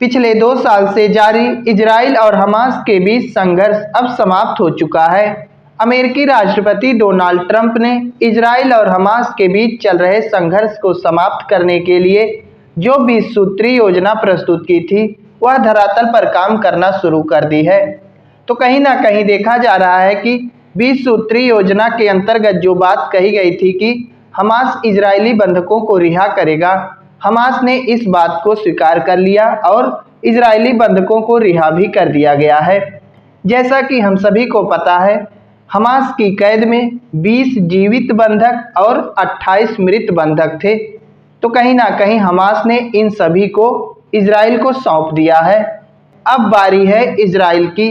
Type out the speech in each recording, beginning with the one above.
पिछले 2 साल से जारी इजराइल और हमास के बीच संघर्ष अब समाप्त हो चुका है। अमेरिकी राष्ट्रपति डोनाल्ड ट्रंप ने इजराइल और हमास के बीच चल रहे संघर्ष को समाप्त करने के लिए जो 20 सूत्री योजना प्रस्तुत की थी, वह धरातल पर काम करना शुरू कर दी है। तो कहीं ना कहीं देखा जा रहा है कि 20 सूत्री योजना के अंतर्गत जो बात कही गई थी कि हमास इजरायली बंधकों को रिहा करेगा, हमास ने इस बात को स्वीकार कर लिया और इजरायली बंधकों को रिहा भी कर दिया गया है। जैसा कि हम सभी को पता है, हमास की कैद में 20 जीवित बंधक और 28 मृत बंधक थे। तो कहीं ना कहीं हमास ने इन सभी को इजराइल को सौंप दिया है। अब बारी है इजराइल की,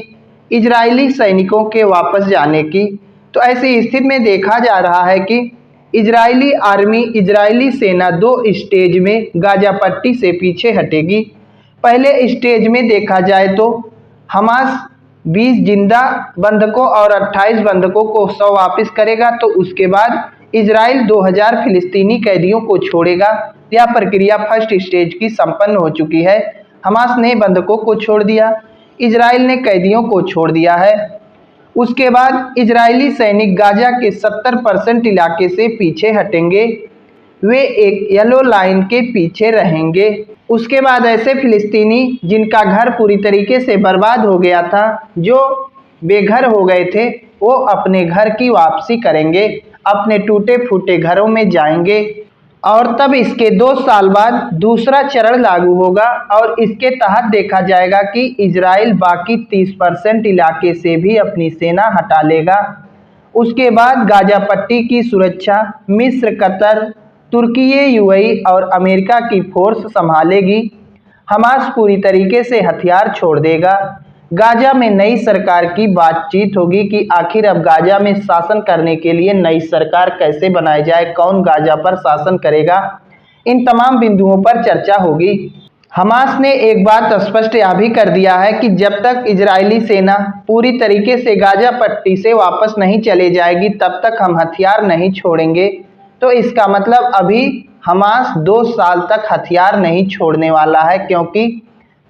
इजरायली सैनिकों के वापस जाने की। तो ऐसी स्थिति में देखा जा रहा है कि इजरायली आर्मी, इजरायली सेना 2 स्टेज में गाजा पट्टी से पीछे हटेगी। पहले स्टेज में देखा जाए तो हमास 20 जिंदा बंधकों और 28 बंधकों को सौ वापस करेगा। तो उसके बाद इजराइल 2000 फिलिस्तीनी कैदियों को छोड़ेगा। यह प्रक्रिया फर्स्ट स्टेज की संपन्न हो चुकी है। हमास ने बंधकों को छोड़ दिया, इजराइल ने कैदियों को छोड़ दिया है। उसके बाद इजरायली सैनिक गाजा के 70% इलाके से पीछे हटेंगे। वे एक येलो लाइन के पीछे रहेंगे। उसके बाद ऐसे फिलिस्तीनी जिनका घर पूरी तरीके से बर्बाद हो गया था, जो बेघर हो गए थे, वो अपने घर की वापसी करेंगे, अपने टूटे फूटे घरों में जाएंगे। और तब इसके 2 साल बाद दूसरा चरण लागू होगा और इसके तहत देखा जाएगा कि इजराइल बाकी 30% इलाके से भी अपनी सेना हटा लेगा। उसके बाद गाजा पट्टी की सुरक्षा मिस्र, कतर, तुर्की, यूएई और अमेरिका की फोर्स संभालेगी। हमास पूरी तरीके से हथियार छोड़ देगा। गाजा में नई सरकार की बातचीत होगी कि आखिर अब गाजा में शासन करने के लिए नई सरकार कैसे बनाई जाए, कौन गाजा पर शासन करेगा, इन तमाम बिंदुओं पर चर्चा होगी। हमास ने एक बात स्पष्ट यह भी कर दिया है कि जब तक इजरायली सेना पूरी तरीके से गाजा पट्टी से वापस नहीं चले जाएगी, तब तक हम हथियार नहीं छोड़ेंगे। तो इसका मतलब अभी हमास 2 साल तक हथियार नहीं छोड़ने वाला है, क्योंकि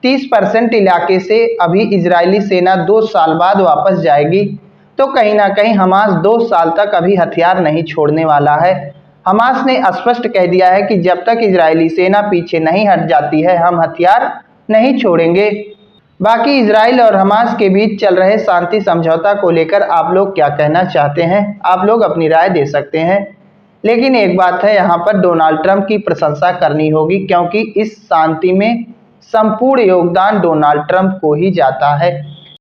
30% इलाके से अभी इजरायली सेना 2 साल बाद वापस जाएगी। तो कहीं ना कहीं हमास 2 साल तक अभी हथियार नहीं छोड़ने वाला है। हमास ने स्पष्ट कह दिया है कि जब तक इजरायली सेना पीछे नहीं हट जाती है, हम हथियार नहीं छोड़ेंगे। बाकी इजराइल और हमास के बीच चल रहे शांति समझौता को लेकर आप लोग क्या कहना चाहते हैं, आप लोग अपनी राय दे सकते हैं। लेकिन एक बात है, यहाँ पर डोनाल्ड ट्रंप की प्रशंसा करनी होगी, क्योंकि इस शांति में संपूर्ण योगदान डोनाल्ड ट्रंप को ही जाता है।